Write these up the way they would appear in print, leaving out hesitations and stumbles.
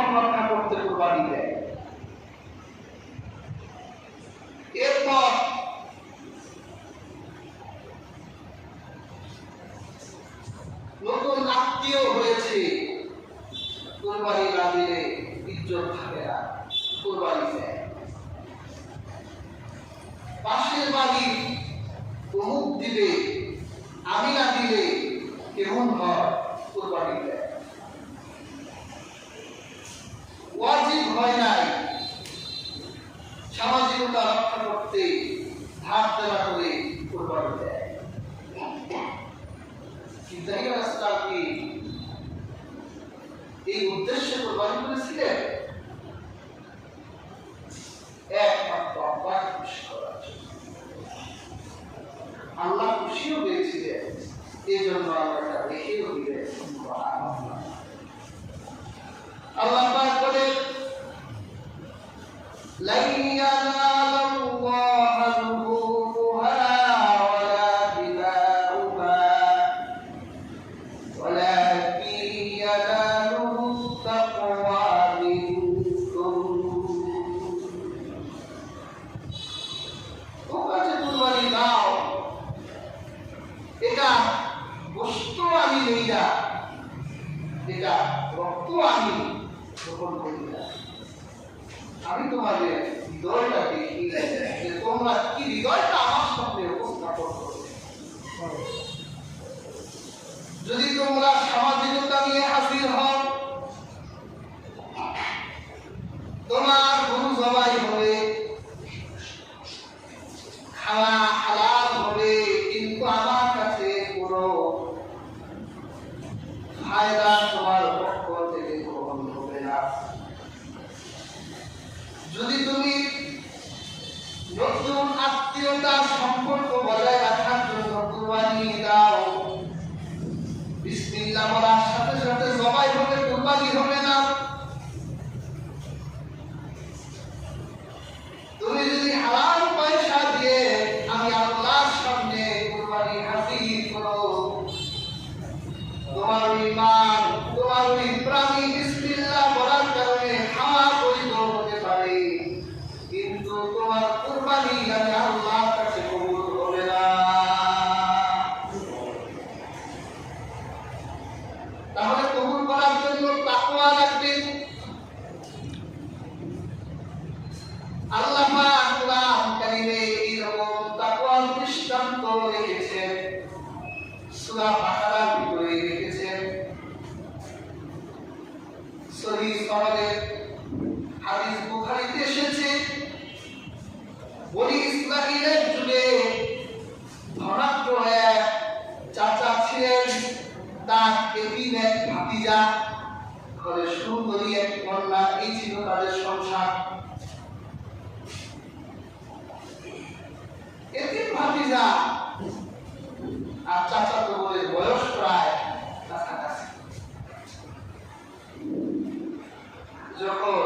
সম্মান রক্ষা করতে কুরবানি দেয়। এরপর নতুন আত্মীয় হয়েছে, কুরবানি না দিলে ইজ্জত থাকে না, কুরবানি দেয়। পাশের বাড়ি অমুক দিলে, আমি না দিলে কেমন হয়, কুরবানি দেয়। ওয়াজিব হয় নাই, সামাজিকতা রক্ষা করতে ধার দেনা করে কুরবানি দেয়। ইব্রাহিম আলাইহিস সালাম কি এই উদ্দেশ্যে কুরবানি করেছিলেন? একমাত্র আল্লাহকে খুশি করার জন্য। আল্লাহ খুশিও পেয়েছিলেন, এই জন্য আল্লাহটা রেখেও দিলেন। আল্লাহ পাক বলেন, লাই ইয়ানালাল্লাহা লুহুমুহা ওয়ালা দিমাউহা ওয়ালাকিন ইয়ানালুহুত তাকওয়া মিনকুম। তোমরা যে কুরবানি দাও, এটা বস্তু আমি নেই না, এটা রক্ত আমি গ্রহণ করি না। আমি তোমাদের হৃদয়টা দেখি যে তোমরা কি হৃদয়টা আমার সামনে উপস্থাপন করবে। যদি তোমরা সামাজিকতা নিয়ে হাজির হও, তোমার গরু জবাই হবে, খাওয়া হালাল হবে, কিন্তু আমার কাছে কোনো ফায়দা তোমার পক্ষ থেকে গ্রহণ হবে না। যদি তুমি নতুন আত্মীয়তার সম্পর্ক বজায় রাখার জন্য কুরবানি দাও, বিসমিল্লাহ বলার সাথে সাথে জবাই হবে, কুরবানি হবে না। তুমি যদি হালাল পয়সা দিয়ে আমি আল্লাহর সামনে কুরবানি হাজির করো, তোমার ঈমান, তোমার প্রাণী বিসমিল্লাহ বলার কারণে খাওয়া বৈধ হতে পারে, কিন্তু তোমার কুরবানি আমি আল্লাহর কাছে কবুল হবে না। তাহলে কবুল করার জন্য তাকওয়া লাগবে। আল্লাহ পাক কোরআন কারীমে এইরকম তাকওয়ার দৃষ্টান্ত রেখেছেন, সূরা বাকারার ভিতরে রেখেছেন। সহিহ সনদের হাদিস বুখারীতে এসেছে, বনি ইসরাঈলের যুগে ধনাঢ্য এক চাচা ছিলেন, তার এতিম এক ভাতিজা, ঘরে সুন্দরী এক কন্যা, এই ছিল তাদের সংসার। এতিম ভাতিজা আর চাচাতো বোনের বয়স প্রায় কাছাকাছি। যখন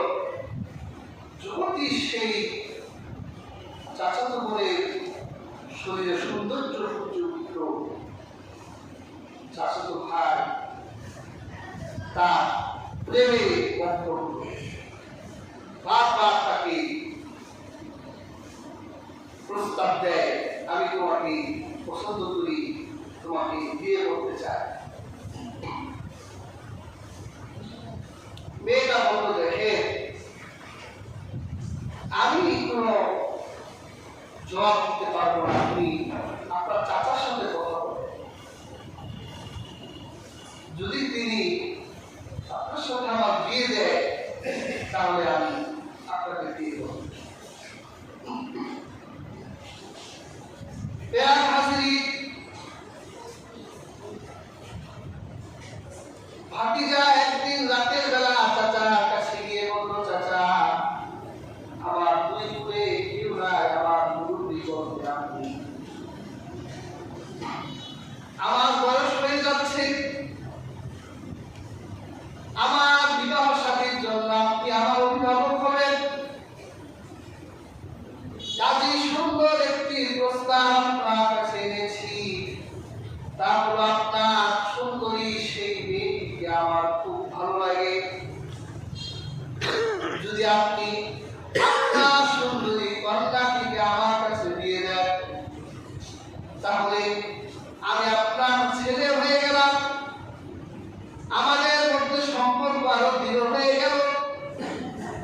যুবতী সেই চাচাতো বোনের শরীরে সৌন্দর্য সূর্যযুক্ত চাচাতো ভাই তার প্রেমে বারবার তাকে প্রস্তাব দেয়, আমি তোমাকে পছন্দ করি, তোমাকে বিয়ে করতে চাই। মেয়েটা বলল, দেখে আমি কোনো জবাব দিতে পারবো না, আপনি আপনার চাচার সাথে কথা বলেন। যদি তিনি আপনার সাথে আমার বিয়ে দেয়, তাহলে আমি আপনাকে বিয়ে করব। যদি আপনি আপনার সুন্দরী কন্যাটিকে আমার কাছে দিয়ে দেন, তাহলে আমি আপনার ছেলে হয়ে গেলাম, আমাদের মধ্যে সম্পর্ক আরো দৃঢ় হয়ে গেল।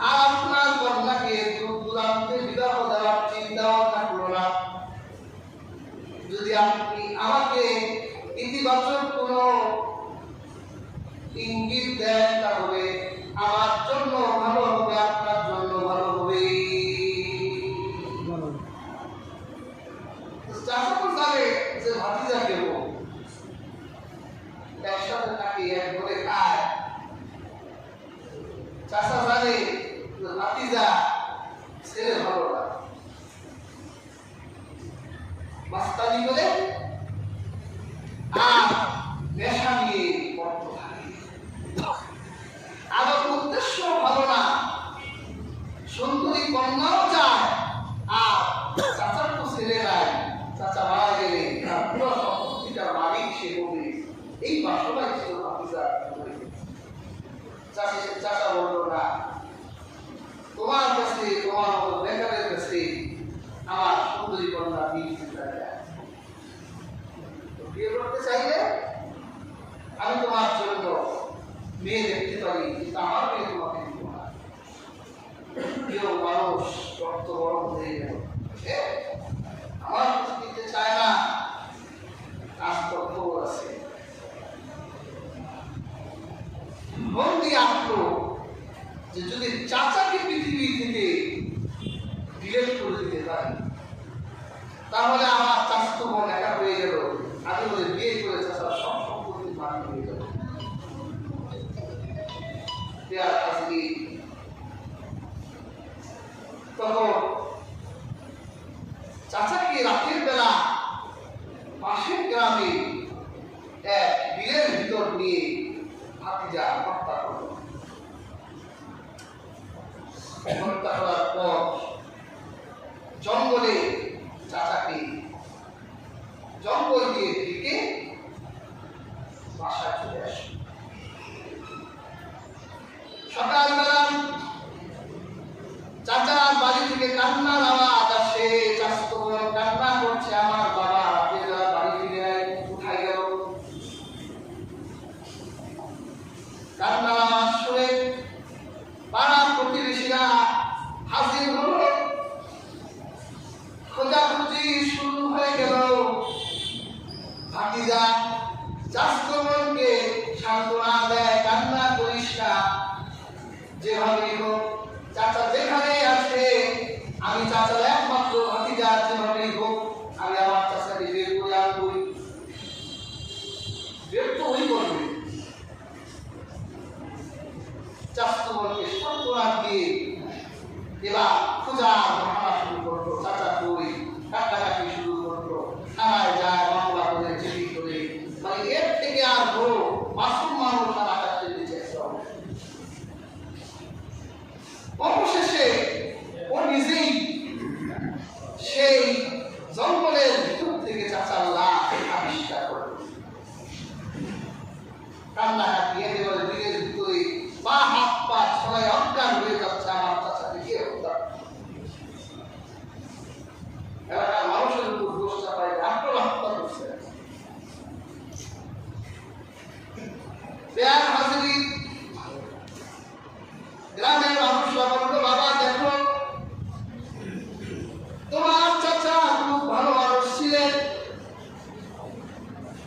আর আপনার কন্যাকে দূর দূরান্তে বিবাহ দেওয়ার চিন্তা ভাবনা করো না। যদি আপনি আমাকে ইতিবাচক কোন ইঙ্গিত দেন, তাহলে আমার জন্য ভালো হবে, আপনার জন্য ভালো হবে। চাষা তো জানে যে ভাতিজা কেউ একসাথে থাকে, এক ঘরে খায়। চাষা জানে যে ভাতিজা ছেলে ভালো না, মাস্তানি করে আর নেশা নিয়ে বদ্ধ থাকে। আমার উদ্দেশ্য ভালো না, সুন্দরী কন্যাও চায়, আর চাচার তো ছেলে নাই, চাচা মারা গেলে তার পুরো সম্পত্তিটার মালিক সে হবে, এই বাসনাই ছিল ভাতিজা। চাচা বলল না, তোমার কাছে, তোমার মতো বেকারের কাছে আমার সুন্দরী কন্যা বিয়ে করতে চাইলে আমি তোমার জন্য মেয়ে দেখতে পারি, কিন্তু আমার মেয়ে তোমাকে দিব না। কেউ মানুষ রক্ত গরম হয়ে গেল, আমার কিছু দিতে চায় না। আজ তথ্য আছে মন দিয়ে আসলো যে যদি চাচাকে পৃথিবী থেকে ডিলেট করে দিতে পারি, তাহলে আমার চাচাতো বোন একা হয়ে গেল, আমি বলে বিয়ে করে চাচার সব সম্পত্তি মাটি হয়ে গেল। তখন চাচাকে রাতের বেলা পাশের গ্রামে এক বিলের ভিতর নিয়ে ভাতিজা হত্যা করল। হত্যা করার পর জঙ্গলে চাচাকে জঙ্গল দিয়ে ঢেকে বাসায় চলে আসে। সকালবেলা চাচার বাড়ি থেকে কান্নার আওয়াজ আসে, চাচাতো বোন কান্না করছে, আমার বাবা বাড়ি ফিরে কোথায় গেল। কান্নার আওয়াজ শুনে পাড়ার প্রতিবেশীরা হাজির হল, খোঁজাখুঁজি শুরু হয়ে গেল। ভাতিজা চাচাতো বোনকে সান্ত্বনা দেয়, কান্না করিস না, যেভাবেই হোক চাচা যেখানে আছে, আমি চাচার একমাত্র ভাতিজা, যেভাবেই হোক আমি আমার চাচাকে বের করে আনবই। বের তো ওই করবে। চাচাতো বোনকে সান্ত্বনা দিয়ে এবার খোঁজার ঘটনা শুরু করলো। চাচা কই, কাটাকাটি শুরু করলো, থানায় যায়, মামলা করে, চিঠি করে, মানে এর থেকে আর বড় মাসুম মানুষ আর আকাশে দিচ্ছে। অবশেষে ও নিজেই সেই জঙ্গলের ভিতর থেকে চাচার লাশ আবিষ্কার করল। কান্নাকাটি একেবারে বিলের ভিতরে পা হাত পা ছড়ায় অজ্ঞান হয়ে যাচ্ছে, আমার চাচাকে কে হত্যা। এলাকার মানুষের উপর দোষ চাপায় আপনারা হত্যা করছে। গ্রামের মানুষরা বলল, বাবা দেখো, তোমার চাচা খুব ভালো মানুষ ছিলেন,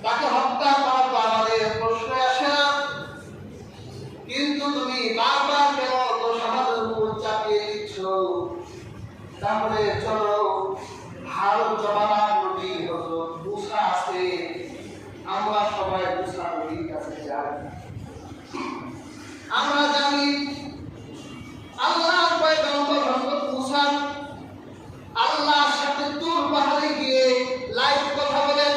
তাকে হত্যা করা তো আমাদের প্রশ্ন আসে না, কিন্তু তুমি বারবার কেন দোষ আমাদের উপর চাপিয়ে দিচ্ছ? তাহলে চলো, ভারত জমানার নদী হজরত মুসা আছে, আমরা সবাই মুসা নদীর কাছে যাই। আমরা জানি আল্লাহর পয়গম্বর হযরত মুসা আল্লাহর সাথে তুর পাহাড়ে গিয়ে লাইভ কথা বলেন।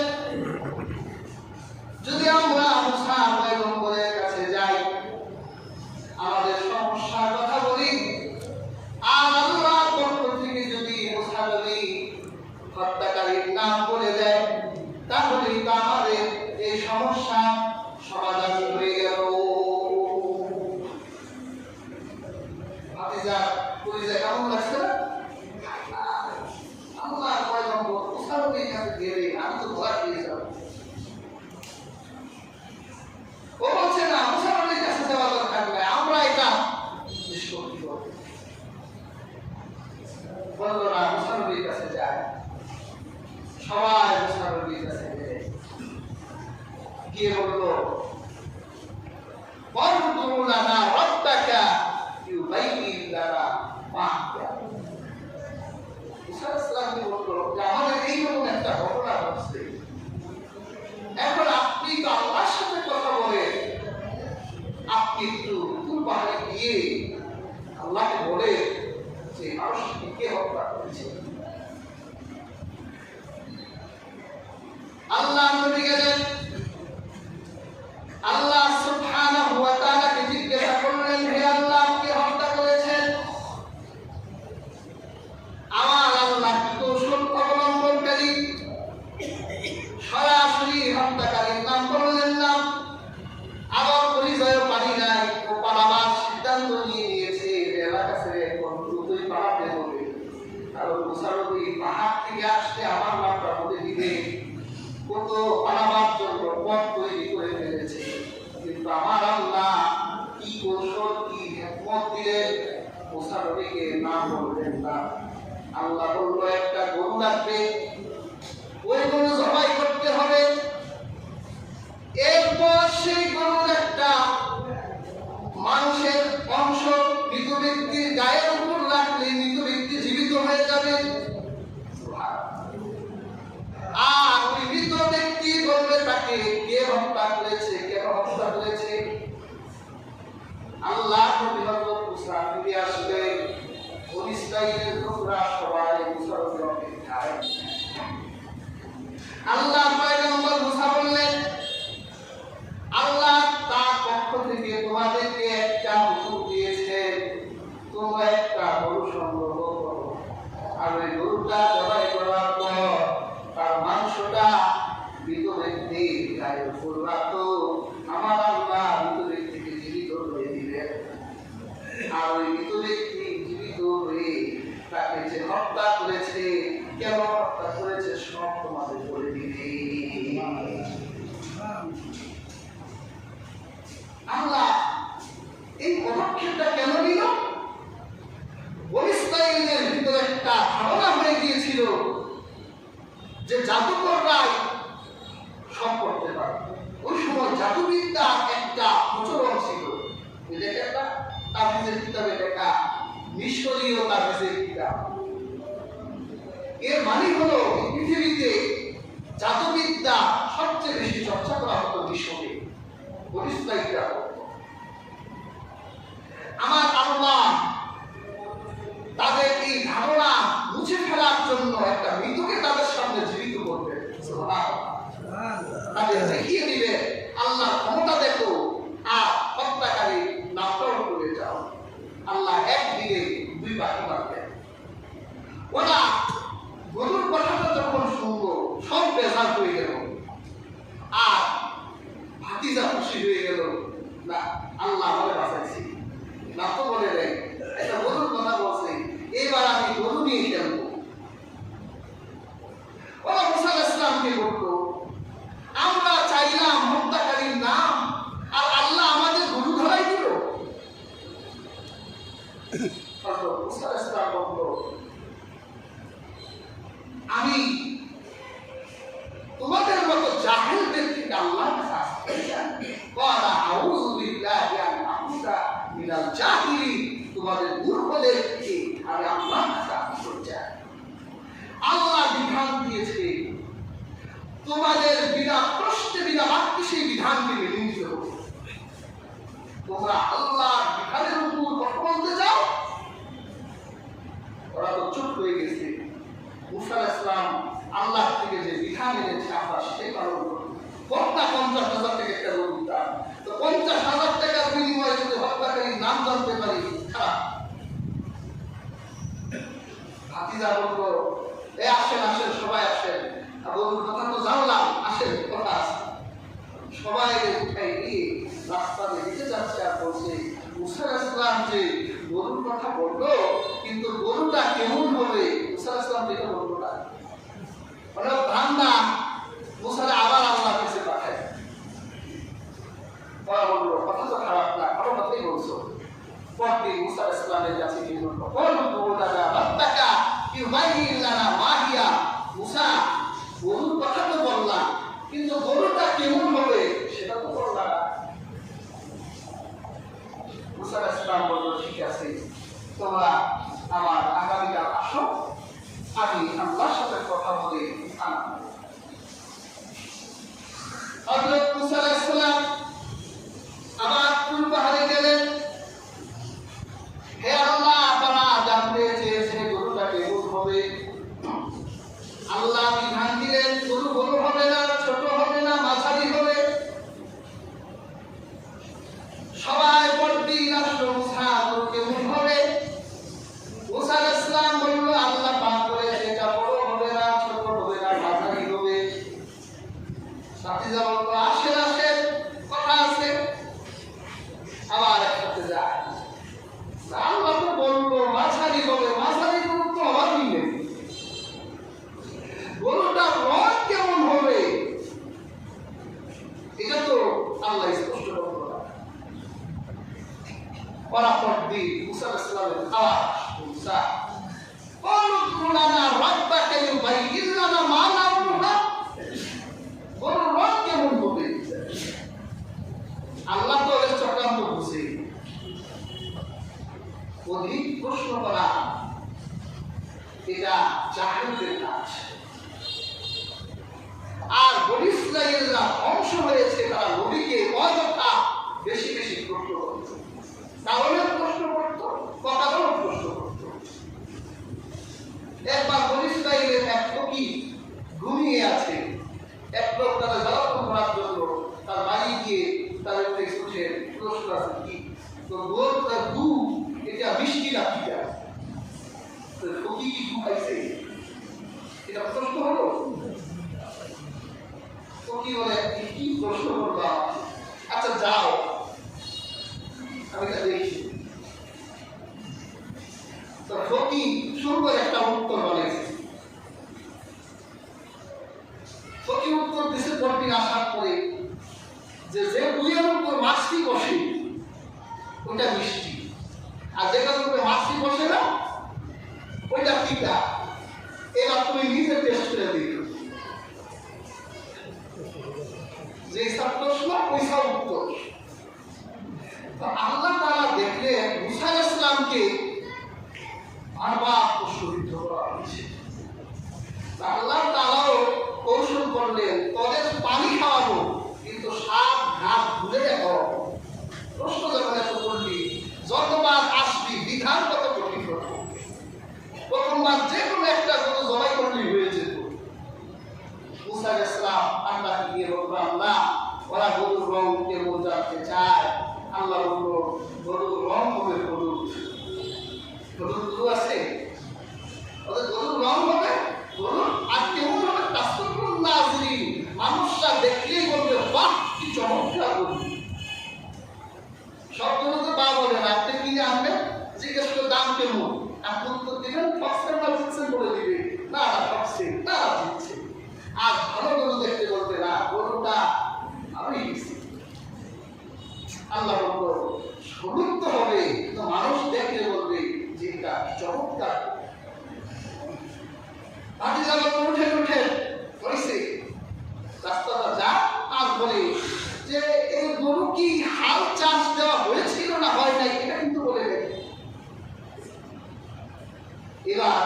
যদি আমরা মুসা পয়গম্বরের কাছে যাই, আমাদের সমস্যার কথা বলি, আর আল্লাহর পক্ষ থেকে যদি মুসা নবী হত্যাকারীর নাম বলে দেয়, তাহলে তো আমাদের এই সমস্যা সমাধান হয়ে গেল। ভাতিজা পরিচয় কেমন লাগছে না? আল্লাহ পয়গম্বর মুসানবীর কাছে গেলে আমি তো ভয় পেয়ে যাব। ও বলছে না মুসানবীর কাছে যাওয়া দরকার নাই, আমরা এটা নিষ্পত্তি করব। বলল না মুসানবীর কাছে যায়। সবাই মুসানবীর কাছে গিয়ে বলল বরদু লানা রাব্বাকা ইউবাইয়িন লানা মা কিয়া। মুসা ইসলামকে বলল যে আমাদের এইরকম একটা ঘটনা ঘটছে, এখন আপনি তো আল্লাহর সাথে কথা বলে আপনি একটু তুর পাহাড়ে গিয়ে আল্লাহকে বলে যে মানুষকে কে হত্যা করেছে। আল্লাহ নবী গেলেন, আল্লাহ সুবহানাহু ওয়া তাআলাকে জিজ্ঞাসা করলেন, হে আল্লাহ কে হত্যা করেছেন? আমার আল্লাহ কি কৌশল অবলম্বনকারী? সরাসরি হত্যাকারীর নাম বললেন না, আবার পরিচয় পানি নাই, ও পালাবার সিদ্ধান্ত নিয়ে নিয়েছে এলাকা ছেড়ে এখন দ্রুতই পালাতে হবে। কারণ মুসানবী পাহাড় থেকে আসতে আমার নামটা বলে দিবে, কত পালাবার জন্য পথ তৈরি করে ফেলেছে। কিন্তু আমার আল্লাহ কি কৌশল কি হিকমত দিলেন, মুসানবীকে নাম বললেন না। আল্লাহ বলল একটা গরু লাগবে, ওই গরু জবাই করতে হবে, এরপর সেই গরুর একটা মানুষের অংশ মৃত ব্যক্তির গায়ের উপর রাখলে মৃত ব্যক্তি জীবিত হয়ে যাবে। আর ওই মৃত ব্যক্তি বলবে তাকে কে হত্যা করেছে, কেন হত্যা করেছে। আল্লাহ নবী হযরত মুসা ফিরে আসলে বনী ইসরাঈলের লোকরা সবাই মুসার অপেক্ষায়। আল্লাহ পয়গম্বর মুসা বললেন, আল্লাহ তার পক্ষ থেকে তোমাদেরকে একটা হুকুম দিয়েছেন, তোমরা একটা গরু সংগ্রহ করো, আর ওই গরুটা জবাই করার পর তার মাংসটা মৃত ব্যক্তির গায়ের উপর রাখো। আমার আল্লাহ মৃত ব্যক্তিকে জীবিত হয়ে দিলেন, আর ওই মৃত ব্যক্তি জীবিত হয়ে তাকে যে হত্যা করেছে, কেন হত্যা করেছে সব তোমাদের বলে দিবে। আল্লাহ এই পদক্ষেপটা কেন নিল? বনী ইসরাঈলের ভিতরে একটা ধারণা হয়ে গিয়েছিল যে জাদুকররাই সব করতে পারে। ওই সময় জাদুবিদ্যা একটা প্রচলন ছিল। এটা তাবিজের কিতাবে লেখা, মিশরীয় তাবিজের কিতাব। এর মানে হলো পৃথিবীতে জাদুবিদ্যা সবচেয়ে বেশি চর্চা করা হতো মিশরে। বনী ইসরাঈলরা আমার আল্লাহ তাদের এই ধারণা মুছে ফেলার জন্য একটা মৃতকে তাদের সামনে জীবিত করবেন, তাদের দেখিয়ে দিবে আল্লাহ ক্ষমতা দেখো, আর হত্যাকারী নামটাও করে যাও। আল্লাহ একদিকে দুই পাখি মারবেন। ওরা গরুর কথাটা যখন শুনলো সব বেজার হয়ে গেল, আর ভাতিজা খুশি হয়ে গেল, না আল্লাহ আমাকে বাঁচাইছি, না তো বলে দেয় একটা গরুর কথা বলছে, এবার আমি গরু নিয়ে খেলবো। ওরা মুসা ইসলামকে বলতো, আমরা চাইলাম হত্যাকারীর নাম, আর আল্লাহ আমাদের গরু ধরাই দিল। মুসা ইসলাম বলতো, আমি তোমাদের মতো জাহেল ব্যক্তিকে আল্লাহর কাছে আসতে চাই। ওয়ালা আউযু বিল্লাহি আন আকুনা মিনাল জাহিলিন, তোমাদের মূর্খদের থেকে আমি আল্লাহর কাছে আসতে চাই। আল্লাহ বিধান দিয়েছে, তোমাদের বিনা প্রশ্নে বিনা বাক্যে সেই বিধানকে মেনে নিতে হবে। তোমরা আল্লাহর বিধানের উপর কথা বলতে চাও। ওরা তো চুপ হয়ে গেছে। মুসা ইসলাম আল্লাহ থেকে যে বিধান এনেছে আমরা সেই পালন করি। হত্যা 50,000 টাকা একটা গরু দিতাম, তো 50,000 টাকার বিনিময়ে যদি হত্যাকারীর নাম জানতে পারি খারাপ। ভাতিজা বললো, আসেন আসেন সবাই আসেন, গরুর কথা তো জানলাম, আসেন কথা আছে। সবাই উঠাই নিয়ে রাস্তা দিতে যাচ্ছে, আর বলছে মুসা ইসলাম যে গরু গরুর কথা বললো, কিন্তু গরুটা কেমন হবে মুসা আলাইহিস সালাম এটা বললো না। মানে ধান্দা মুসারে আবার আল্লাহ কাছে পাঠায়। ওরা বললো কথা তো খারাপ না, ভালো কথাই বলছো। পরদিন মুসা আলাইহিস সালামের কাছে গিয়ে বললো মুসা, গরুর কথা তো বললাম, কিন্তু গরুটা কেমন হবে সেটা তো বললা না। মুসা আলাইহিস সালাম বলল ঠিক আছে, তোমরা আমার আগামীকাল আসো, আমি আল্লাহর সাথে কথা বলে আনবো। হযরত মুসা আলাইহিস সালাম আবার তুর পাহাড়ে গেলেন। হে আল্লাহ, তারা জানতে চেয়েছে গরুটা কেমন হবে। আল্লাহ বিধান দিলেন গরু বড় হবে না, ছোট হবে না, মাঝারি হবে। সবাই পরদিন আসলো, মুসা গরু কেমন হবে। মুসা আলাইহিস সালাম বলল আল্লাহ পাক করেছে এটা বড় হবে না, ছোট হবে না, মাঝারি হবে। সাথীরা বলল আসেন আসেন, কথা আছে, আবার একসাথে যায়। আল্লাহ তো বললো মাঝারি হবে, মাঝারি গরু তো হবেই না। গরুটার রং কেমন হবে এটা তো আল্লাহ স্পষ্ট বলল না। পরাপর দিন মুসা আলাইহিস সালামের আওয়াজ, মুসা গরুর রং কেমন হবে। আল্লাহ তো এর চক্রান্ত বুঝে। অধিক প্রশ্ন করা এটা জাহেলদের কাজ। আর বনী ইসরাঈলরা ধ্বংস হয়েছে, তারা নবীকে অযথা বেশি বেশি প্রশ্ন করত, কারণের প্রশ্ন করত, কথারও প্রশ্ন করত। একবার বনী ইসরাঈলের এক ফকির ঘুমিয়ে আছে, এক লোক তারা জ্বালাতন করার জন্য তার বাড়ি গিয়ে তাদের উঠে প্রশ্ন আছে কি তো তার দুধ এটা মিষ্টি না কি যায়, ফকির কি খাইছে এটা প্রশ্ন হলো। ফকির বলে কি প্রশ্ন করলাম, আচ্ছা যাও আমি তা দেখি। তো ফকির সুন্দর একটা উত্তর বলেছে। ফকির উত্তর দিছে পরদিন আসার পরে যে যে বুঝের উপর মাছটি বসে ওটা মিষ্টি, আর যেটার উপরে মাছটি বসে না ওইটা পিতা। এবার তুমি নিজে টেস্ট করে দিও, যে সব প্রশ্ন ওই সব উত্তর। আল্লাহ তাআলা দেখলেন মুসা আলাইহিস সালামকে বারবার প্রশ্নবিদ্ধ করা হয়েছে। আল্লাহ তাআলাও কৌশল করলেন তোদের পানি খাওয়াবো, কিন্তু সাপ ঘাস ভুলে দেখো। প্রশ্ন যখন এত করলি, যতবার আসবি বিধান কত কঠিন হতো। প্রথমবার যে কোনো একটা গরু জবাই করলি হয়ে যেত। মুসা আলাইহিস সালাম আল্লাহকে গিয়ে বলল আল্লাহ ওরা গরুর রং কেমন জানতে চায়। আল্লাহ বলল গরুর রং হবে হলুদ। হলুদ গরু আছে, ওদের গরুর রং হবে হলুদ। আর কেমন হবে তাসফুরুন নাযিরিন, মানুষরা দেখলেই বলবে বাহ কি চমৎকার গরু। সব গরু তো বা বলে না, আপনি কিনে আনবেন, জিজ্ঞেস করে দাম কেমন, আপনি উত্তর দিবেন ফক্সের না জিতছেন বলে দিবে, না না ফক্সে না জিতছে। আর ভালো গরু দেখতে বলবে না গরুটা আমি দিচ্ছি। আল্লাহ বলল হলুদ তো হবে, কিন্তু মানুষ দেখলে বলবে যে এটা চমৎকার। আগে যাবার উঠে উঠে হয়েছে রাস্তাটা যা আর বলে যে এই গরু কি হাল চাষ দেওয়া হয়েছিল না হয় নাই এটা কিন্তু বলে দেয়। এবার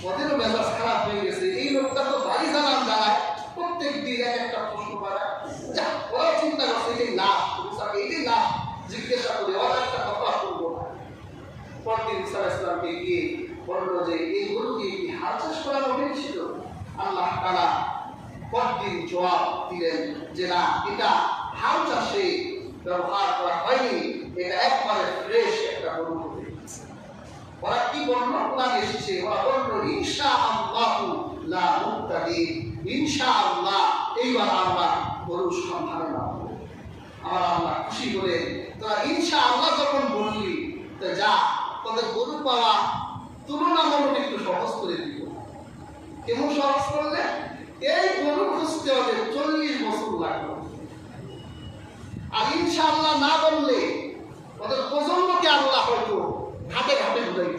ওদেরও মেজাজ খারাপ হয়ে গেছে। এই লোকটা তো বাড়ি জানান জানায়, প্রত্যেক দিন এক একটা প্রশ্ন করা, যা ওরা চিন্তা করছে এটাই লাভ, এটাই লাভ জিজ্ঞাসা করে ওরা একটা কথা করবো না। পরদিন মুসা আলাইহিস সালামকে গিয়ে বলল যে এই গরু কি হাল চাষ করার হয়েছিল। আল্লাহ তাআলা পরদিন জবাব দিলেন যে না, এটা হাল চাষে ব্যবহার করা হয়নি, এটা একবারে ফ্রেশ একটা গরু হবে। ওরা কি বলল, কোরআনে এসেছে, ওরা বলল ইনশাআল্লাহু লা মুক্তাদি, ইনশাআল্লাহ এইবার আমরা গরুর সন্ধানে নামব। আমার আল্লাহ খুশি হলেন, তোরা ইনশাআল্লাহ যখন বললি তো যা, তো তাদের গরু পাওয়া তুলনামূলক একটু সহজ করে দিল। কেমন সহজ করলে? এই গরু খুঁজতে হবে 40 বছর লাগলো। আর ইনশাআল্লাহ না বললে ওদের প্রজন্মকে আল্লাহ হয়তো ঘাটে ঘাটে ঢুকাইত।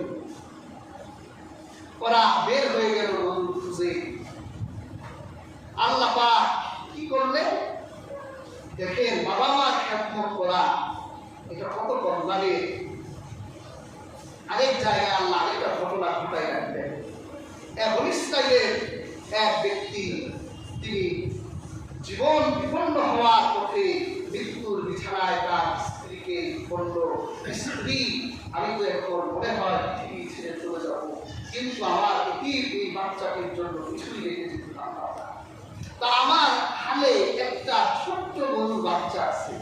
ওরা বের হয়ে গেল গরু খুঁজে। আল্লাহ পাক কি করলে? দেখেন, বাবা মার খেদমত করা এটা কত কম লাগে। আরেক জায়গায় আল্লাহ আরেকটা ঘটনা ঘটাই রাখবেন। এমন ইসরায়েলের এক ব্যক্তি, তিনি জীবন বিপন্ন হওয়ার পথে মৃত্যুর বিছানায় তার স্ত্রীকে বলল, স্ত্রী, আমি তো এখন মনে হয় পৃথিবী ছেড়ে চলে যাব, কিন্তু আমার এই বাচ্চাটির জন্য কিছুই রেখে যেতে পারলাম না। তা আমার হালে একটা ছোট্ট গরুর বাচ্চা আছে,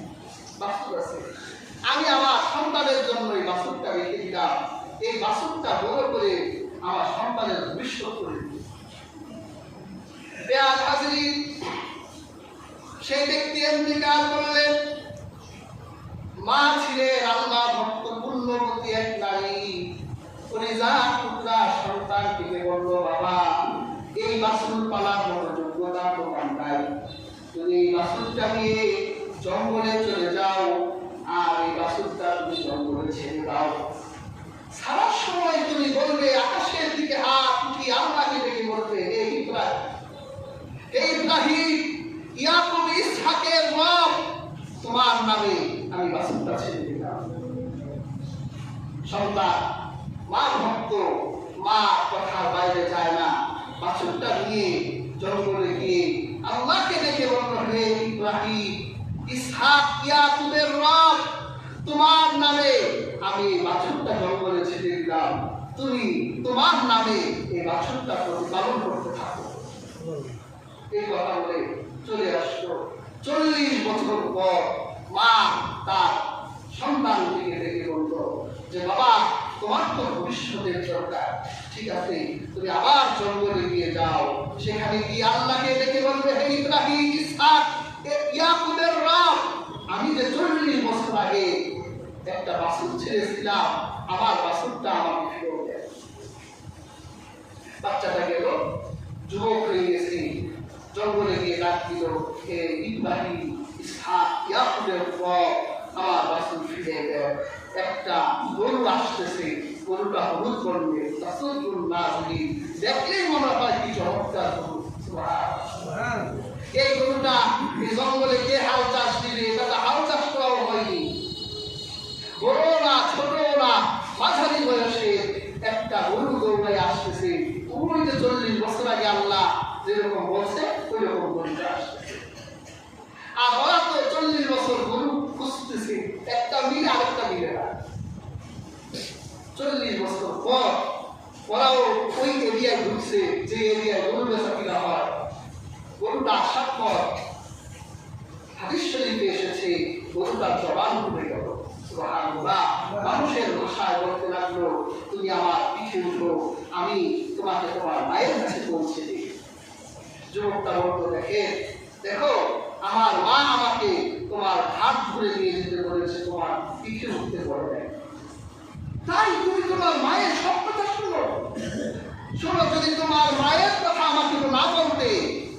বাছুর আছে, আমি আমার সন্তানের জন্য এই বাছুরটা রেখে দিলাম। এই বাছুরটা বড় করে আমার সন্তানের ভবিষ্যৎ করে দিল। সেই ব্যক্তি ইন্তেকাল করলেন। মা ছিলেন আল্লাহ ভক্ত পুণ্যবতী এক নারী। কলিজার টুকরা সন্তানটিকে বলল, বাবা, এই বাছুর পালার মতো যোগ্যতা তোমার নাই, তুমি এই বাছুরটা নিয়ে জঙ্গলে চলে যাও, আর এই বাছুরটা তুমি জঙ্গলে ছেড়ে দাও। সারা সময় তুমি বলবে, আকাশের দিকে হাত উঠিয়ে আল্লাহকে ডেকে বলবে, হে ইব্রাহিম, ইয়াকুব, ইসহাকের রব, তোমার নামে আমি বাছুরটা ছেড়ে দিলাম। সন্তান মা ভক্ত, মা কথার বাইরে যায় না। বাছুরটা নিয়ে জঙ্গলে গিয়ে আল্লাহকে ডেকে বলল, হে ইব্রাহিম, ইসহাক, ইয়াকুবের রব, তোমার নামে আমি বাছুরটা জঙ্গলে ছেড়ে দিলাম, তুমি তোমার নামে এই বাছুরটা প্রতিপালন করতে থাকো। এই কথা বলে চলে আসলো। 40 বছর পর মা তার সন্তানটিকে ডেকে বলল যে, বাবা, তোমার তো ভবিষ্যতের দরকার, ঠিক আছে, তুমি আবার জঙ্গলে গিয়ে যাও। সেখানে গিয়ে আল্লাহকে ডেকে বলবে, হে ইব্রাহিম, ইসহাক, ইয়াকুবের রব, আমি যে 40 বছর আগে একটা বাছুর ছেড়েছিলাম, আমার বাছুরটা আমাকে ফিরে দেয়। বাচ্চাটা গেল, যুবক হয়ে গেছে, জঙ্গলে গিয়ে ডাক দিল, হে ইব্রাহিম, ইসহাক, ইয়াকুবের রব, আমার বাছুর ফিরে দেয়। একটা গরু আসতেছে, গরুটা হলুদ করবে, দেখলেই মনে হয় কি চমৎকার গরু। এই গরুটা এই জঙ্গলে কে হাল চাষ দিবে? এটা হাল চাষ করাও হয়নি। বড় না, ছোট না, মাঝারি বয়সে একটা গরু দৌড়ে আসতেছে। ওই যে 40 বছর আগে আল্লাহ যেরকম বলছে ওই রকম গরুটা আসতেছে। আর ওরা তো 40 বছর গরু খুঁজতেছে, একটা মিলে আরেকটা মিলে না। 40 বছর পর ওরাও ওই এরিয়ায় ঢুকছে যে এরিয়ায় গরু বেচা কিনা হয়। গরুটা আসার পর হাদিস শরীফে এসেছে, গরুটার জবান খুলে গেল। সুবহানাল্লাহ, মানুষের ভাষায় বলতে লাগলো, তুমি আমার পিঠে উঠো, আমি তোমাকে তোমার মায়ের কাছে পৌঁছে দিই। যুবকটা বলতো, দেখো, আমার মা আমাকে তোমার হাত ধরে নিয়ে যেতে বলেছে, তোমার পিঠে উঠতে বলে, তাই তুমি তোমার মায়ের সব কথা শোনো। যদি তোমার মায়ের কথা আমাকে না বলতে,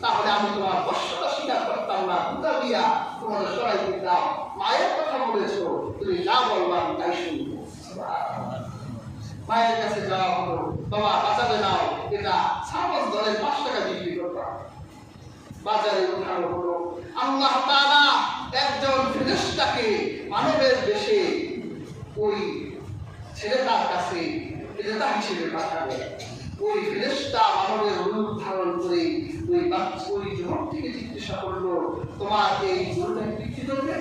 তাহলে আমি তোমার কষ্টটা স্বীকার করতাম না, দুটা দিয়া তোমার সরাই দিতাম। মায়ের কথা বলেছো, তুমি যা বলবো আমি তাই শুনবো। মায়ের কাছে যাওয়া হলো, বাবা বাঁচাতে নাও, এটা ছাগল দলের 5 টাকা বিক্রি করতাম। বাজারে উঠানো হলো। আল্লাহ তাআলা একজন ফেরেশতাকে মানবের বেশে ওই ছেলেটার কাছে ফেরেশতা হিসেবে পাঠাবে। ওই ফেরেশতা মানবের রূপ ধারণ করে ওই যুবকটিকে জিজ্ঞাসা করলো, তোমার এই গরুটা বিক্রি করবে?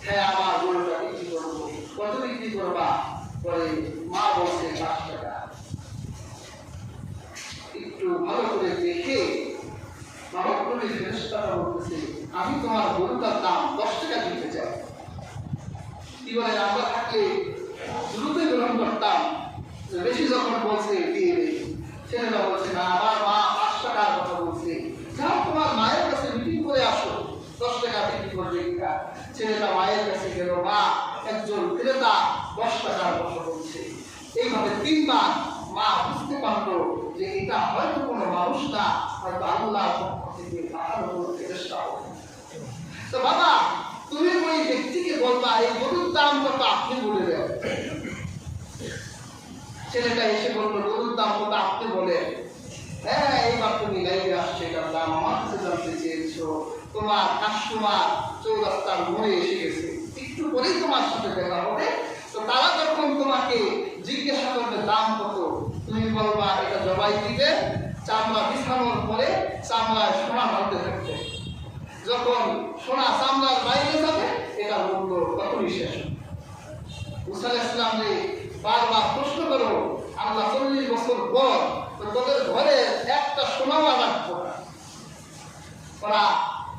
হ্যাঁ, আমার গরুটা বিক্রি করবো। কত বিক্রি করবা? পরে মা বলছে 5 টাকা। একটু ভালো করে দেখে বাবাকে ফেরেশতারা বলতেছে, আমি তোমার গরুটার দাম 10 টাকা দিতে চাই। কি বলেন, আমরা থাকলে দ্রুতই গ্রহণ করতাম, বেশি যখন বলছে দিয়ে দেয়। ছেলেরা বলছে, না, আমার মা 5 টাকার কথা বলছে, যাও তোমার মায়ের কাছে মিটিং করে আসো, 10 টাকা বিক্রি করবে কিনা। ছেলেটা মায়ের কাছে গেল, মা, একজন ক্রেতা 10 টাকার কথা বলছে। এইভাবে তিনবার মা বুঝতে পারলো যে এটা হয়তো কোনো মানুষ না, হয়তো আল্লাহর পক্ষ থেকে তাহার উপর ফেরেশতা হবে। তো বাবা, তুমি ওই ব্যক্তিকে বলবা এই গরুর দাম কত আপনি বলে দেন। ছেলেটা এসে বললো গরুর দাম কত আপনি বলেন। হ্যাঁ, এইবার তুমি লাইভে আসছে, এটার দাম আমার কাছে জানতে চেয়েছো। তোমার কাস্টমার চৌরাস্তার মোড়ে এসে গেছে, একটু পরেই তোমার সাথে দেখা হবে। তো তারা যখন তোমাকে জিজ্ঞাসা করবে দাম কত, তুমি বলবা এটা জবাই দিবে, চামড়া বিছানোর পরে চামড়ায় সোনা ঢালতে থাকবে। যখন সোনা চামড়ার বাইরে যাবে এটা মূল্য তখনই শেষ। মুসা আলাইহিস সালামকে বারবার প্রশ্ন করো, আল্লাহ 40 বছর পর তোদের ঘরে একটা সোনাও রাখবো না। ওরা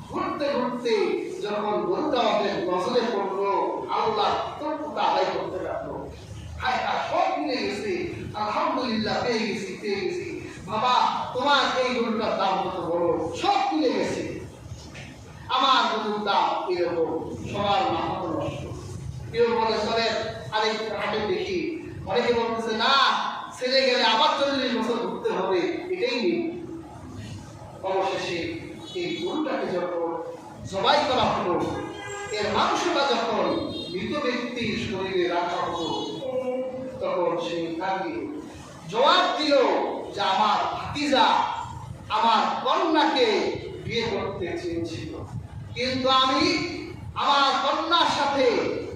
ঘুরতে ঘুরতে যখন গরুটা আমাদের নজরে পড়লো, আল্লাহ তর্কটা আদায় করতে লাগলো। হায় হায়, সব মিলে গেছে, আলহামদুলিল্লাহ পেয়ে গেছি। বাবা, তোমার এই গরুটার দাম কত বড়? সব মিলে গেছে। আমার গরুর দাম এরকম। সবার মাথা তো নষ্ট। কেউ বলে চলেন আরেক হাটে দেখি, অনেকে বলতেছে না, ছেলে গেলে আবার 40 বছর ঘুরতে হবে, এটাই নেই। অবশেষে এই গরুটাকে যখন জবাই করা হলো, এর মাংসটা যখন মৃত ব্যক্তির শরীরে রাখা হলো, তখন সে কাঁদিয়ে জবাব দিল যে আমার ভাতিজা আমার কন্যাকে বিয়ে করতে চেয়েছিল, কিন্তু আমি আমার কন্যার সাথে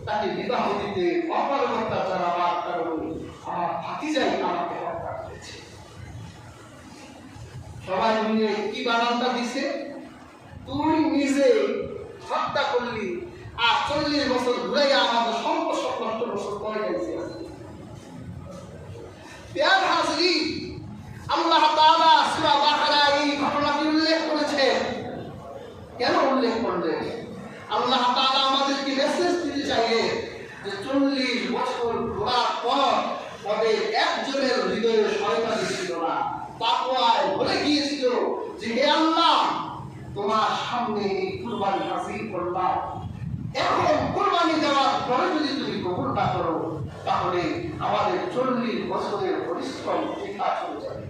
তাকে বিবাহ দিতে অপারগতা জানাবার কারণে আমার ভাতিজাই আমাকে হত্যা করেছে। সবাই মিলে কি বানানটা দিছে? তুই নিজে হত্যা করলি, আর 40 বছর ঘুরে আমাদের সম্পদ নষ্ট বছর পরে গেছে। প্রিয় হাজরিন, আল্লাহ তাআলা সূরা বাকারায় এই ঘটনাটি উল্লেখ করেছেন। কেন উল্লেখ করলেন? আল্লাহ তাআলা আমাদেরকে মেসেজ দিতে চাইলেন যে 40 বছর ঘোরার পর তাদের একজনের হৃদয়ে শয়তানি ছিল না, তাকওয়ায় ভরে গিয়েছিল যে হে আল্লাহ, তোমার সামনে এই কুরবানি হাসিল করলাম, এখন কুরবানি দেওয়ার পরে যদি তুমি কবুল না করো, তাহলে আমাদের 40 বছরের পরিশ্রম বৃথা চলে যাবে।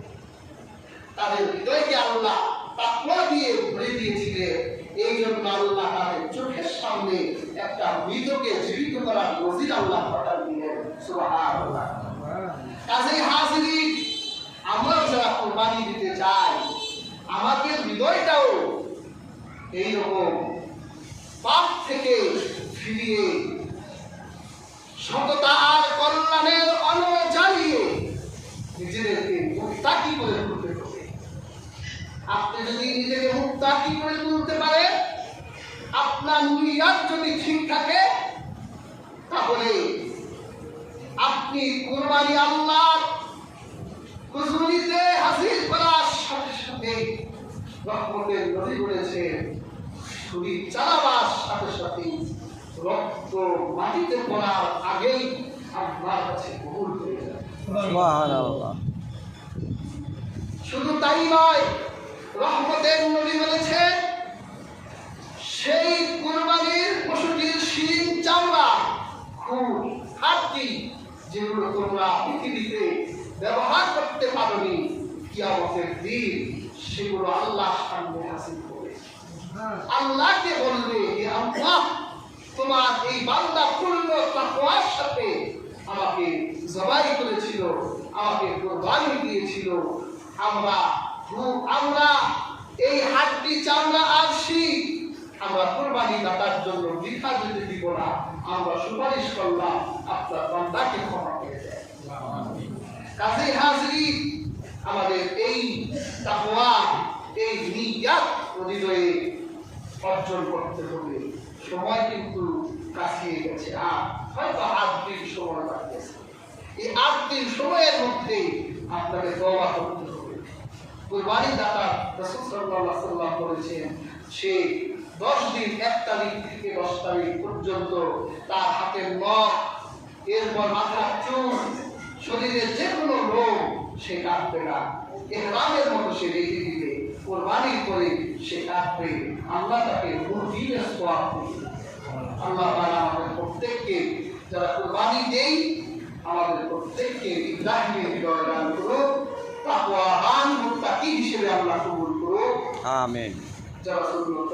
তাদের হৃদয়কে আল্লাহ তাকওয়া দিয়ে ভরে দিয়েছিলেন। এই জন্য আল্লাহ তাদের চোখের সামনে একটা মৃতকে জীবিত করার নজির আল্লাহ পাঠান দিলেন। সুবহানাল্লাহ। কাজেই হাজিরিন, আমরা যারা কুরবানি দিতে চাই, আমাদের হৃদয়টাও এইরকম পাপ থেকে ফিরিয়ে সততা আর কল্যাণের আলো জ্বালিয়ে নিজেদেরকে মুত্তাকি করে তুলতে হবে। আপনি যদি নিজেকে মুত্তাকি করে তুলতে পারেন, আপনার নিয়ত যদি ঠিক থাকে, তাহলে আপনি কুরবানি আল্লাহর হুজুরিতে হাজির করার সাথে সাথে রহমতের নদী বলেছেন, ছুরি চালাবার সাথে সাথে রক্ত মাটিতে পড়ার আগেই আপনার কাছে কবুল হয়ে যায়। সুবহানাল্লাহ। শুধু তাই নয়, রহমতের নবী বলেছেন সেই কুরবানির পশুটির শিং, চামড়া, খুর, হাড্ডি যেগুলো তোমরা পৃথিবীতে ব্যবহার করতে পারোনি, কিয়ামতের দিন সেগুলো আল্লাহর সামনে হাজির করে আল্লাহকে বলবে, হে আল্লাহ, তোমার এই বান্দা পূর্ণ তাকওয়ার সাথে আমাকে জবাই করেছিল, আমাকে কুরবানি দিয়েছিল। আমরা এই হাড্ডি, চামড়া আর শিং আমরা কুরবানি দাতার জন্য বৃথা যেতে দিব না। আমরা সুপারিশ করলাম, আপনার বান্দাকে ক্ষমা করে দেয়। কাজেই হাজরিন, আমাদের এই তাকওয়া, এই নিয়াত হৃদয়ে অর্জন করতে হবে। সময় কিন্তু কাছিয়ে গেছে, আর হয়তো 8 দিন সময় বাকি আছে। এই 8 দিন সময়ের মধ্যে আপনাকে তওবা করতে হবে। কুরবানি দাতা রাসূল সাল্লাল্লাহু আলাইহি ওয়াসাল্লাম বলেছেন, সে 10 দিন 1 তারিখ থেকে 10 তারিখ পর্যন্ত তার হাতের নখ, এরপর মাথার চুল, শরীরের যে কোনো রোগ সে কাটবে না। ইহরামের মতো সে রেখে দিবে, কুরবানির পরে সে কাটবে। আল্লাহ তাকে মুরগির সওয়াব দিবে। আল্লাহ তাআলা আমাদের প্রত্যেককে যারা কুরবানি দেই আমাদের প্রত্যেককে ইব্রাহিমের হৃদয় দান করো, তাকওয়াবান মুত্তাকি হিসেবে আল্লাহ কবুল করো। আমিন। যারা সুন্নত